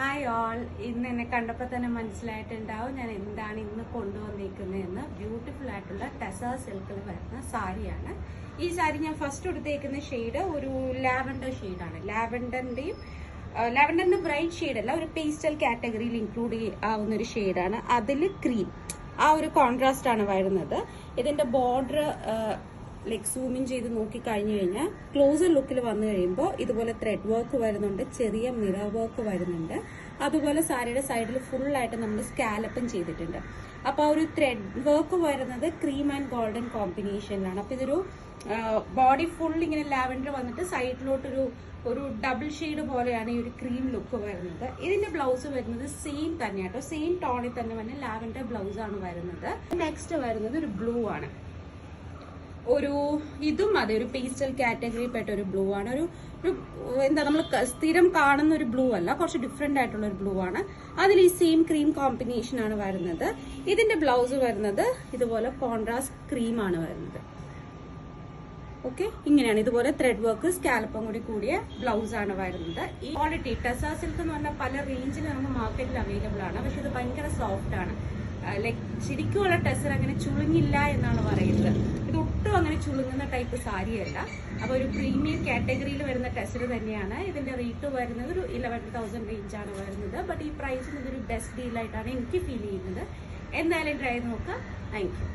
Hi all, ഇന്ന് എന്നെ കണ്ടപ്പോൾ തന്നെ മനസ്സിലായിട്ടുണ്ടാവും ഞാൻ എന്താണ് ഇന്ന് കൊണ്ടുവന്നിരിക്കുന്നതെന്ന്. ബ്യൂട്ടിഫുൾ ആയിട്ടുള്ള ടെസർ സിൽക്കിൽ വരുന്ന സാരിയാണ്. ഈ സാരി ഞാൻ ഫസ്റ്റ് എടുത്തേക്കുന്ന ഷെയ്ഡ് ഒരു ലാവൻഡർ ഷെയ്ഡാണ്. ലാവൻഡറിന്റെ ബ്രൈറ്റ് ഷെയ്ഡല്ല, ഒരു പേസ്റ്റൽ കാറ്റഗറിയിൽ ഇൻക്ലൂഡ് ആവുന്ന ഒരു ഷെയ്ഡാണ്. അതിൽ ക്രീം, ആ ഒരു കോൺട്രാസ്റ്റ് ആണ് വരുന്നത്. ഇതിന്റെ ബോർഡർ ലൈക്ക് സൂമിൻ ചെയ്ത് നോക്കി കഴിഞ്ഞു കഴിഞ്ഞാൽ ക്ലോസർ ലുക്കിൽ വന്നു കഴിയുമ്പോൾ ഇതുപോലെ ത്രെഡ് വർക്ക് വരുന്നുണ്ട്, ചെറിയ മിറർ വർക്ക് വരുന്നുണ്ട്. അതുപോലെ സാരിയുടെ സൈഡിൽ ഫുള്ളായിട്ട് നമ്മൾ സ്കാലപ്പും ചെയ്തിട്ടുണ്ട്. അപ്പോൾ ആ ഒരു ത്രെഡ് വർക്ക് വരുന്നത് ക്രീം ആൻഡ് ഗോൾഡൻ കോമ്പിനേഷനിലാണ്. അപ്പോൾ ഇതൊരു ബോഡി ഫുൾ ഇങ്ങനെ ലാവൻഡർ വന്നിട്ട് സൈഡിലോട്ടൊരു ഡബിൾ ഷെയ്ഡ് പോലെയാണ് ഈ ഒരു ക്രീം ലുക്ക് വരുന്നത്. ഇതിന്റെ ബ്ലൗസ് വരുന്നത് സെയിം തന്നെയാട്ടോ, സെയിം ടോണിൽ തന്നെ വന്ന ലാവൻഡർ ബ്ലൗസ് ആണ് വരുന്നത്. നെക്സ്റ്റ് വരുന്നത് ഒരു ബ്ലൂ ആണ്. ഇതും അതെ, ഒരു പേസ്റ്റൽ കാറ്റഗറി പെട്ട ഒരു ബ്ലൂ ആണ്. ഒരു എന്താ നമ്മൾ സ്ഥിരം കാണുന്ന ഒരു ബ്ലൂ അല്ല, കുറച്ച് ഡിഫറെന്റ് ആയിട്ടുള്ള ഒരു ബ്ലൂ ആണ്. അതിൽ ഈ സെയിം ക്രീം കോമ്പിനേഷൻ ആണ് വരുന്നത്. ഇതിന്റെ ബ്ലൗസ് വരുന്നത് ഇതുപോലെ കോൺട്രാസ്റ്റ് ക്രീം ആണ് വരുന്നത്. ഓക്കെ, ഇങ്ങനെയാണ്. ഇതുപോലെ ത്രെഡ് വർക്ക് സ്കാലപ്പും കൂടിയ ബ്ലൗസ് ആണ് വരുന്നത്. ഈ ക്വാളിറ്റി ടെസർ സിൽക്ക് എന്ന് പറഞ്ഞാൽ പല റേഞ്ചിൽ നമുക്ക് മാർക്കറ്റിൽ അവൈലബിൾ ആണ്. പക്ഷെ ഇത് ഭയങ്കര സോഫ്റ്റ് ആണ്. ലൈക്ക് ശരിക്കുമുള്ള ടെസർ അങ്ങനെ ചുളുങ്ങില്ല എന്നാണ് പറയുന്നത്. ഇത് ഒട്ടും അങ്ങനെ ചുളുങ്ങുന്ന ടൈപ്പ് സാരിയല്ല. അപ്പോൾ ഒരു പ്രീമിയം കാറ്റഗറിയിൽ വരുന്ന ടെസർ തന്നെയാണ്. ഇതിന്റെ റേറ്റ് വരുന്നത് ഒരു 11,000 റേഞ്ചാണ് വരുന്നത്. ബട്ട് ഈ പ്രൈസിന് ഇതൊരു ബെസ്റ്റ് ഡീലായിട്ടാണ് എനിക്ക് ഫീൽ ചെയ്യുന്നത്. എന്തായാലും ട്രൈ നോക്കാം. Thank you.